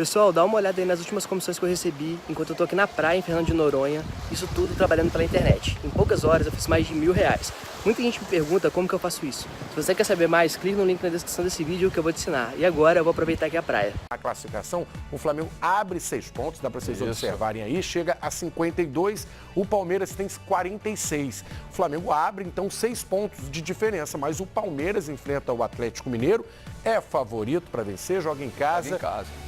Pessoal, dá uma olhada aí nas últimas comissões que eu recebi enquanto eu tô aqui na praia em Fernando de Noronha, isso tudo trabalhando pela internet. Em poucas horas eu fiz mais de R$1.000. Muita gente me pergunta como que eu faço isso. Se você quer saber mais, clique no link na descrição desse vídeo que eu vou te ensinar. E agora eu vou aproveitar aqui a praia. A classificação, o Flamengo abre 6 pontos, dá para vocês observarem aí, chega a 52, o Palmeiras tem 46. O Flamengo abre então 6 pontos de diferença, mas o Palmeiras enfrenta o Atlético Mineiro, é favorito para vencer, joga em casa.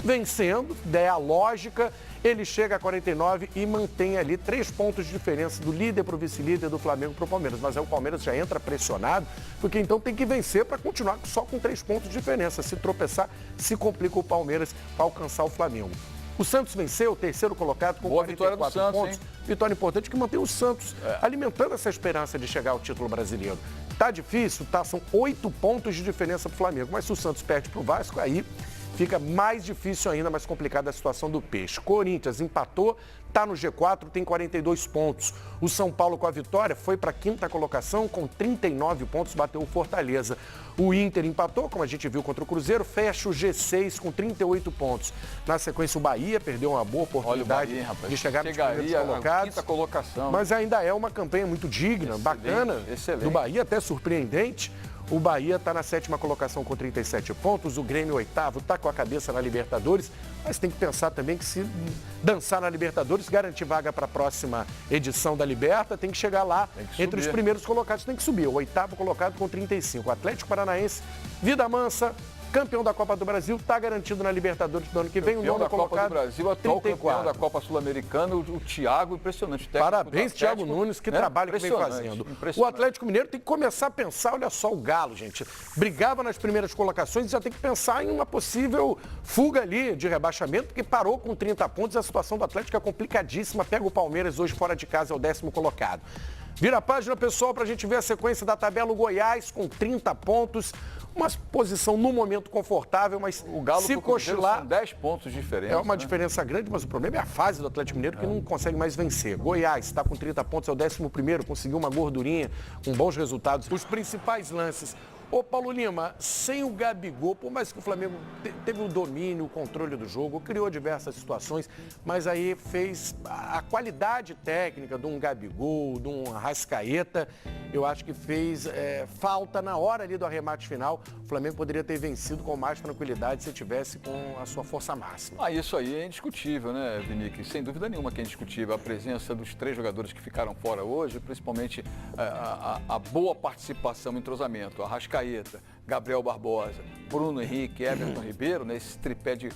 Vencendo, der a lógica, ele chega a 49 e mantém ali 3 pontos de diferença do líder para o vice-líder, do Flamengo para o Palmeiras. Mas aí o Palmeiras já entra pressionado, porque então tem que vencer para continuar só com 3 pontos de diferença. Se tropeçar, se complica o Palmeiras para alcançar o Flamengo. O Santos venceu, o terceiro colocado com 44 pontos. Vitória importante que mantém o Santos alimentando essa esperança de chegar ao título brasileiro. Tá difícil, tá? São 8 pontos de diferença para o Flamengo. Mas se o Santos perde para o Vasco, aí fica mais difícil ainda, mais complicada a situação do Peixe. Corinthians empatou, está no G4, tem 42 pontos. O São Paulo, com a vitória, foi para a 5ª colocação com 39 pontos, bateu o Fortaleza. O Inter empatou, como a gente viu contra o Cruzeiro, fecha o G6 com 38 pontos. Na sequência, o Bahia perdeu uma boa oportunidade de chegar nos primeiros colocados. 5ª colocação. Mas ainda é uma campanha muito digna, bacana, do Bahia, até surpreendente. O Bahia está na 7ª colocação com 37 pontos, o Grêmio 8º, está com a cabeça na Libertadores, mas tem que pensar também que se dançar na Libertadores, garantir vaga para a próxima edição da Liberta, tem que chegar lá entre os primeiros colocados, tem que subir. O 8º colocado com 35. O Atlético Paranaense, vida mansa, campeão da Copa do Brasil, está garantido na Libertadores do ano que vem. O 9º colocado, Copa do Brasil, atual campeão da Copa Sul-Americana, o Thiago, impressionante. Parabéns, Thiago Nunes, que trabalho que vem fazendo. O Atlético Mineiro tem que começar a pensar, olha só o Galo, gente. Brigava nas primeiras colocações e já tem que pensar em uma possível fuga ali de rebaixamento, porque parou com 30 pontos. A situação do Atlético é complicadíssima. Pega o Palmeiras hoje fora de casa, é o 10º colocado. Vira a página, pessoal, para a gente ver a sequência da tabela. O Goiás com 30 pontos. Uma posição no momento confortável, mas o Galo se cochilar, são 10 pontos de diferença. É uma diferença grande, mas o problema é a fase do Atlético Mineiro que não consegue mais vencer. Goiás está com 30 pontos, é o 11º, conseguiu uma gordurinha, com bons resultados. Os principais lances. Ô Paulo Lima, sem o Gabigol, por mais que o Flamengo teve o domínio, o controle do jogo, criou diversas situações, mas aí fez a qualidade técnica de um Gabigol, de um Arrascaeta, eu acho que fez falta na hora ali do arremate final. O Flamengo poderia ter vencido com mais tranquilidade se tivesse com a sua força máxima. Isso aí é indiscutível, né, Vinique? Sem dúvida nenhuma que é indiscutível. A presença dos 3 jogadores que ficaram fora hoje, principalmente a boa participação, entrosamento, Arrascaeta, Gabriel Barbosa, Bruno Henrique, Everton Ribeiro, nesse tripé de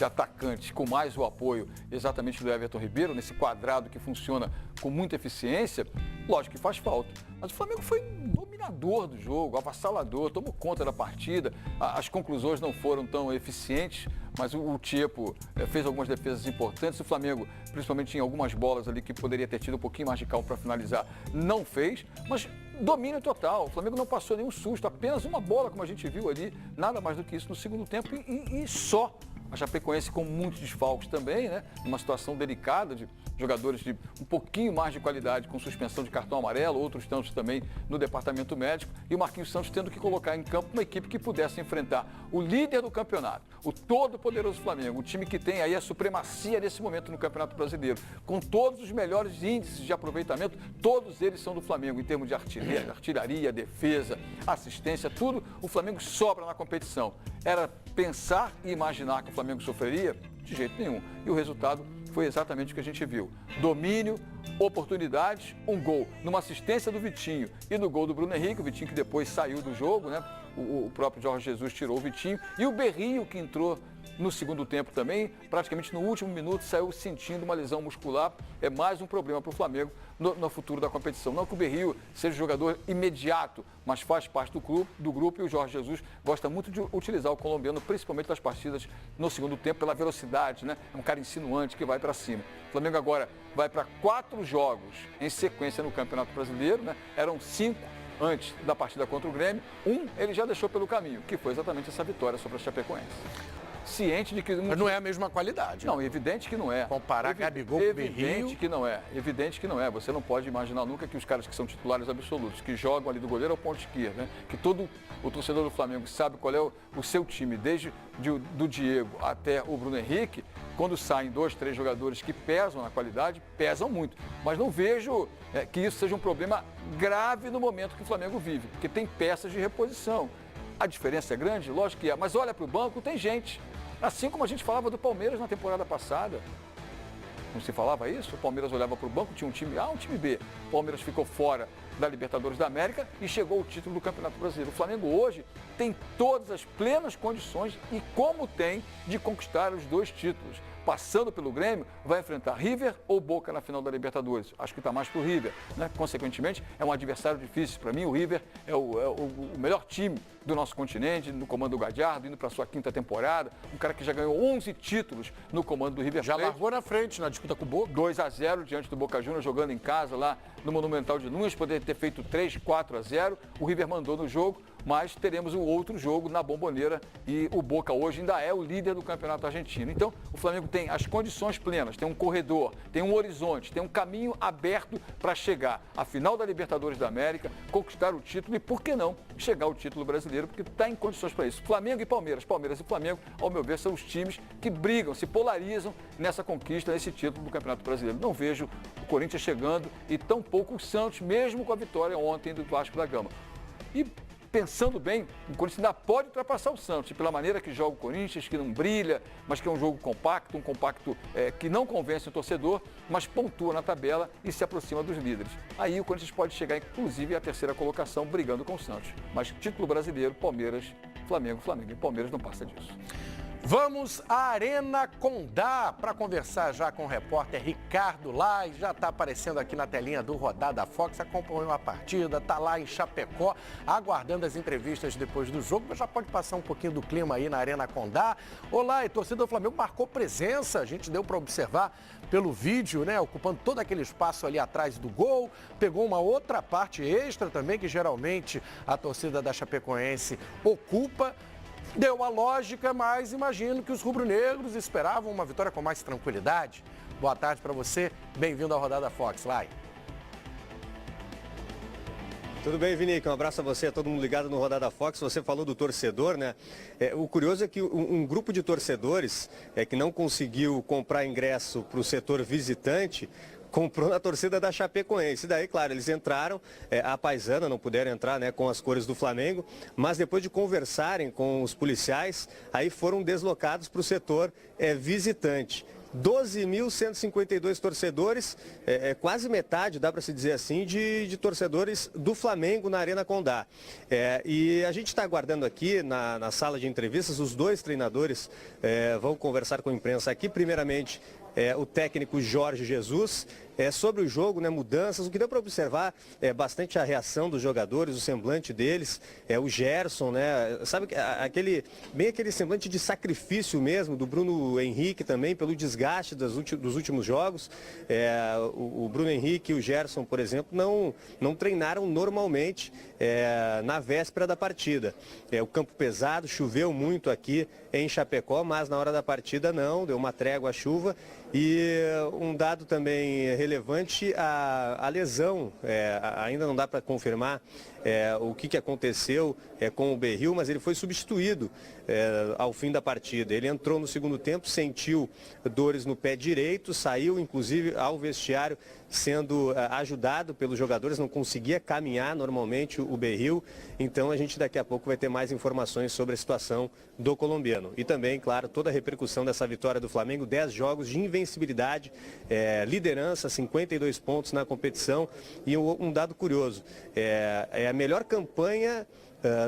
atacantes, com mais o apoio exatamente do Everton Ribeiro, nesse quadrado que funciona com muita eficiência, lógico que faz falta. Mas o Flamengo foi dominador do jogo, avassalador, tomou conta da partida, as conclusões não foram tão eficientes, mas o Tiepo fez algumas defesas importantes. O Flamengo, principalmente em algumas bolas ali que poderia ter tido um pouquinho mais de calma para finalizar, não fez, mas domínio total. O Flamengo não passou nenhum susto, apenas uma bola, como a gente viu ali, nada mais do que isso no segundo tempo e só. A Chapecoense com muitos desfalques também, né? Numa situação delicada de jogadores de um pouquinho mais de qualidade com suspensão de cartão amarelo, outros tantos também no departamento médico, e o Marquinhos Santos tendo que colocar em campo uma equipe que pudesse enfrentar o líder do campeonato, o todo-poderoso Flamengo, o time que tem aí a supremacia nesse momento no Campeonato Brasileiro, com todos os melhores índices de aproveitamento, todos eles são do Flamengo, em termos de artilharia, defesa, assistência, tudo, o Flamengo sobra na competição. Era pensar e imaginar que o Flamengo sofreria? De jeito nenhum. E o resultado foi exatamente o que a gente viu. Domínio, oportunidades, um gol numa assistência do Vitinho e no gol do Bruno Henrique, o Vitinho que depois saiu do jogo, né? O próprio Jorge Jesus tirou o Vitinho e o Berrio que entrou no segundo tempo também, praticamente no último minuto, saiu sentindo uma lesão muscular. É mais um problema para o Flamengo no futuro da competição. Não que o Berrio seja jogador imediato, mas faz parte do grupo e o Jorge Jesus gosta muito de utilizar o colombiano, principalmente nas partidas no segundo tempo, pela velocidade, né? É um cara insinuante que vai para cima. O Flamengo agora vai para 4 jogos em sequência no Campeonato Brasileiro, né? Eram 5 antes da partida contra o Grêmio. Um ele já deixou pelo caminho, que foi exatamente essa vitória sobre a Chapecoense. ciente de que... Mas não é a mesma qualidade. Não, evidente que não é. Comparar Gabigol com o Berrio... Evidente que não é. Evidente que não é. Você não pode imaginar nunca que os caras que são titulares absolutos, que jogam ali do goleiro ao ponto esquerdo, né? Que todo o torcedor do Flamengo sabe qual é o seu time, desde do Diego até o Bruno Henrique, quando saem 2, 3 jogadores que pesam na qualidade, pesam muito. Mas não vejo que isso seja um problema grave no momento que o Flamengo vive, porque tem peças de reposição. A diferença é grande? Lógico que é. Mas olha para o banco, tem gente. Assim como a gente falava do Palmeiras na temporada passada. Não se falava isso? O Palmeiras olhava para o banco, tinha um time A, um time B. O Palmeiras ficou fora da Libertadores da América e chegou ao título do Campeonato Brasileiro. O Flamengo hoje tem todas as plenas condições e como tem de conquistar os 2 títulos. Passando pelo Grêmio, vai enfrentar River ou Boca na final da Libertadores. Acho que está mais para o River, né? Consequentemente, é um adversário difícil. Para mim, o River é o melhor time do nosso continente, no comando do Gadiardo, indo para a sua 5ª temporada. Um cara que já ganhou 11 títulos no comando do River Plate. Já largou na frente na disputa com o Boca. 2-0 diante do Boca Juniors, jogando em casa lá no Monumental de Nunes. Poderia ter feito 3, 4-0. O River mandou no jogo, mas teremos um outro jogo na Bombonera e o Boca hoje ainda é o líder do Campeonato Argentino. Então, o Flamengo tem as condições plenas, tem um corredor, tem um horizonte, tem um caminho aberto para chegar à final da Libertadores da América, conquistar o título e, por que não, chegar ao título brasileiro, porque está em condições para isso. Flamengo e Palmeiras, Palmeiras e Flamengo, ao meu ver, são os times que brigam, se polarizam nessa conquista, nesse título do Campeonato Brasileiro. Não vejo o Corinthians chegando e tampouco o Santos, mesmo com a vitória ontem do Vasco da Gama. E pensando bem, o Corinthians ainda pode ultrapassar o Santos, pela maneira que joga o Corinthians, que não brilha, mas que é um jogo compacto, um compacto que não convence o torcedor, mas pontua na tabela e se aproxima dos líderes. Aí o Corinthians pode chegar, inclusive, à 3ª colocação, brigando com o Santos. Mas título brasileiro, Palmeiras, Flamengo, Flamengo e Palmeiras não passa disso. Vamos à Arena Condá para conversar já com o repórter Ricardo Lage. Já está aparecendo aqui na telinha do Rodada Fox, acompanhou a partida, está lá em Chapecó, aguardando as entrevistas depois do jogo, mas já pode passar um pouquinho do clima aí na Arena Condá. Olá, e torcida do Flamengo marcou presença, a gente deu para observar pelo vídeo, né, ocupando todo aquele espaço ali atrás do gol, pegou uma outra parte extra também, que geralmente a torcida da Chapecoense ocupa. Deu a lógica, mas imagino que os rubro-negros esperavam uma vitória com mais tranquilidade. Boa tarde para você, bem-vindo à Rodada Fox, Lai. Tudo bem, Vinique? Um abraço a você, a todo mundo ligado no Rodada Fox. Você falou do torcedor, né? O curioso é que um grupo de torcedores que não conseguiu comprar ingresso para o setor visitante, comprou na torcida da Chapecoense. Daí, claro, eles entraram, a paisana, não puderam entrar, né, com as cores do Flamengo, mas depois de conversarem com os policiais, aí foram deslocados para o setor visitante. 12.152 torcedores, quase metade, dá para se dizer assim, de torcedores do Flamengo na Arena Condá. E a gente está aguardando aqui na sala de entrevistas, os 2 treinadores vão conversar com a imprensa aqui, primeiramente o técnico Jorge Jesus, sobre o jogo, né, mudanças. O que deu para observar é bastante a reação dos jogadores, o semblante deles, o Gerson, né, sabe, bem aquele semblante de sacrifício mesmo, do Bruno Henrique também, pelo desgaste dos últimos jogos. O Bruno Henrique e o Gerson, por exemplo, não treinaram normalmente na véspera da partida. O campo pesado, choveu muito aqui em Chapecó, mas na hora da partida não, deu uma trégua à chuva. E um dado também relevante, a lesão, ainda não dá para confirmar o que aconteceu com o Berrio, mas ele foi substituído ao fim da partida. Ele entrou no segundo tempo, sentiu dores no pé direito, saiu inclusive ao vestiário sendo ajudado pelos jogadores, não conseguia caminhar normalmente o Berrio. Então a gente daqui a pouco vai ter mais informações sobre a situação do colombiano. E também, claro, toda a repercussão dessa vitória do Flamengo, 10 jogos de invencibilidade, liderança, 52 pontos na competição. E um dado curioso, é a melhor campanha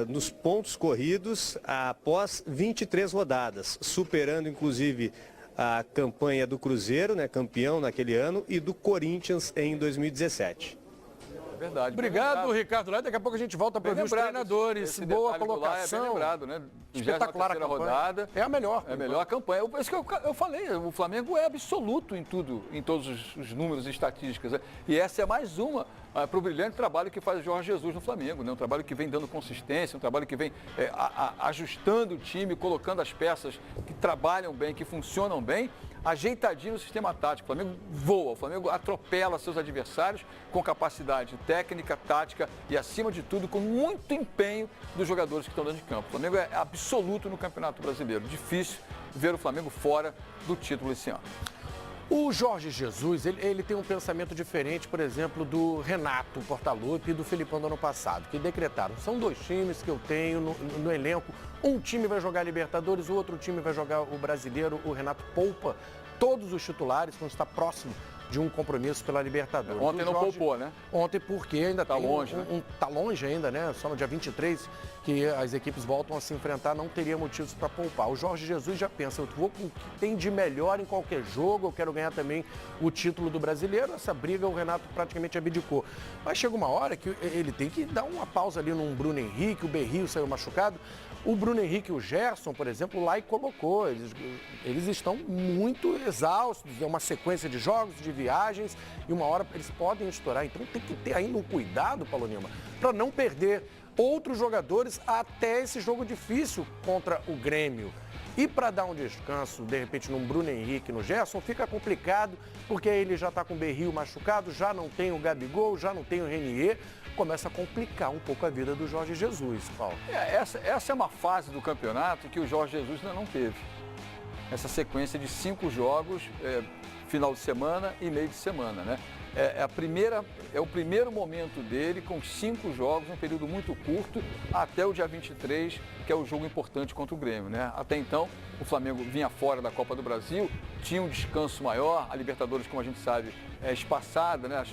nos pontos corridos após 23 rodadas, superando inclusive a campanha do Cruzeiro, né, campeão naquele ano, e do Corinthians em 2017. Verdade. Obrigado, Ricardo Lage. Daqui a pouco a gente volta para ouvir os treinadores. Boa colocação. Bem lembrado, né? Espetacular a campanha. Rodada. É a melhor. É a melhor campanha. Por isso que eu falei, o Flamengo é absoluto em tudo, em todos os números e estatísticas. E essa é mais uma para o brilhante trabalho que faz o Jorge Jesus no Flamengo, né? Um trabalho que vem dando consistência, um trabalho que vem ajustando o time, colocando as peças que trabalham bem, que funcionam bem, ajeitadinho no sistema tático. O Flamengo voa, o Flamengo atropela seus adversários com capacidade técnica, tática e, acima de tudo, com muito empenho dos jogadores que estão dentro de campo. O Flamengo é absoluto no Campeonato Brasileiro. Difícil ver o Flamengo fora do título esse ano. O Jorge Jesus, ele tem um pensamento diferente, por exemplo, do Renato Portaluppi e do Felipão do ano passado, que decretaram. São dois times que eu tenho no elenco. Um time vai jogar Libertadores, o outro time vai jogar o Brasileiro. O Renato poupa todos os titulares quando está próximo de um compromisso pela Libertadores. Ontem não poupou, né? Ontem porque ainda está longe, né? Tá longe ainda, né? Só no dia 23 que as equipes voltam a se enfrentar, não teria motivos para poupar. O Jorge Jesus já pensa, eu vou com o que tem de melhor em qualquer jogo, eu quero ganhar também o título do Brasileiro. Essa briga o Renato praticamente abdicou. Mas chega uma hora que ele tem que dar uma pausa ali num Bruno Henrique, o Berrio saiu machucado. O Bruno Henrique e o Gerson, por exemplo, lá e colocou. Eles estão muito exaustos, é uma sequência de jogos, de viagens, e uma hora eles podem estourar. Então tem que ter ainda um cuidado, Paulo Nima, para não perder outros jogadores até esse jogo difícil contra o Grêmio. E para dar um descanso, de repente, num Bruno Henrique, no Gerson, fica complicado, porque ele já está com o Berrio machucado, já não tem o Gabigol, já não tem o Renier. Começa a complicar um pouco a vida do Jorge Jesus, Paulo. Essa é uma fase do campeonato que o Jorge Jesus ainda não teve. Essa sequência de 5 jogos, final de semana e meio de semana, né? É o primeiro momento dele com 5 jogos, um período muito curto, até o dia 23, que é o jogo importante contra o Grêmio, né? Até então, o Flamengo vinha fora da Copa do Brasil, tinha um descanso maior, a Libertadores, como a gente sabe, é espaçada, né?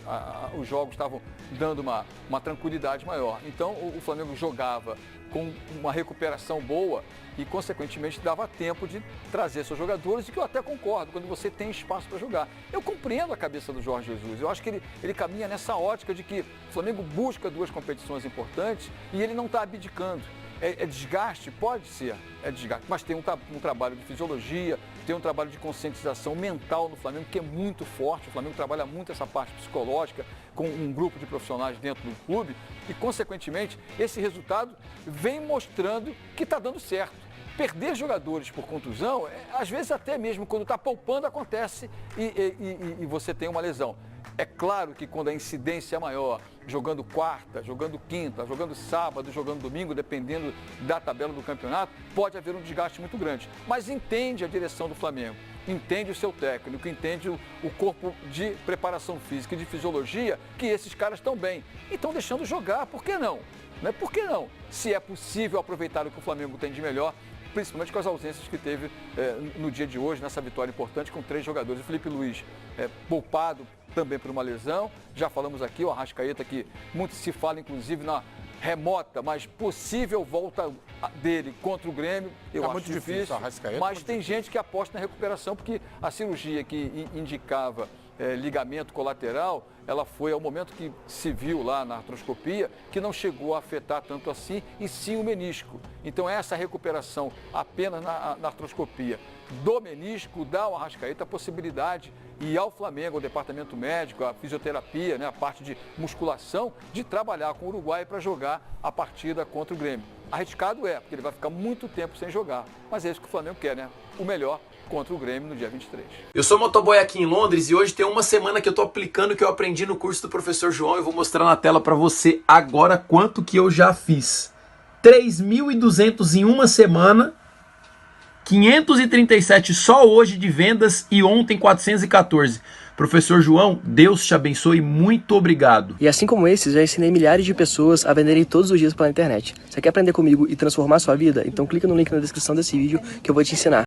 Os jogos estavam dando uma tranquilidade maior. Então, o Flamengo jogava com uma recuperação boa e, consequentemente, dava tempo de trazer seus jogadores, e que eu até concordo, quando você tem espaço para jogar. Eu compreendo a cabeça do Jorge Jesus, eu acho que ele caminha nessa ótica de que o Flamengo busca 2 competições importantes e ele não está abdicando. É desgaste? Pode ser, é desgaste, mas tem um trabalho de fisiologia, tem um trabalho de conscientização mental no Flamengo que é muito forte. O Flamengo trabalha muito essa parte psicológica com um grupo de profissionais dentro do clube e, consequentemente, esse resultado vem mostrando que está dando certo. Perder jogadores por contusão, às vezes até mesmo quando está poupando, acontece e você tem uma lesão. É claro que quando a incidência é maior, jogando quarta, jogando quinta, jogando sábado, jogando domingo, dependendo da tabela do campeonato, pode haver um desgaste muito grande. Mas entende a direção do Flamengo, entende o seu técnico, entende o corpo de preparação física e de fisiologia, que esses caras estão bem. E estão deixando jogar, por que não? Por que não? Se é possível aproveitar o que o Flamengo tem de melhor, principalmente com as ausências que teve no dia de hoje, nessa vitória importante com 3 jogadores. O Felipe Luiz poupado também por uma lesão. Já falamos aqui, o Arrascaeta, que muito se fala, inclusive, na remota, mas possível volta dele contra o Grêmio. Eu acho muito difícil, mas tem gente que aposta na recuperação, porque a cirurgia que indicava ligamento colateral, ela foi ao momento que se viu lá na artroscopia, que não chegou a afetar tanto assim, e sim o menisco. Então essa recuperação apenas na artroscopia do menisco dá ao Arrascaeta a possibilidade, e ao Flamengo, ao departamento médico, a fisioterapia, né, a parte de musculação, de trabalhar com o Uruguai para jogar a partida contra o Grêmio. Arriscado porque ele vai ficar muito tempo sem jogar, mas é isso que o Flamengo quer, né? O melhor contra o Grêmio no dia 23. Eu sou motoboy aqui em Londres e hoje tem uma semana que eu tô aplicando o que eu aprendi no curso do professor João. Eu vou mostrar na tela para você agora quanto que eu já fiz. 3.200 em uma semana, 537 só hoje de vendas e ontem 414. Professor João, Deus te abençoe, muito obrigado. E assim como esses, já ensinei milhares de pessoas a venderem todos os dias pela internet. Você quer aprender comigo e transformar sua vida? Então clica no link na descrição desse vídeo que eu vou te ensinar.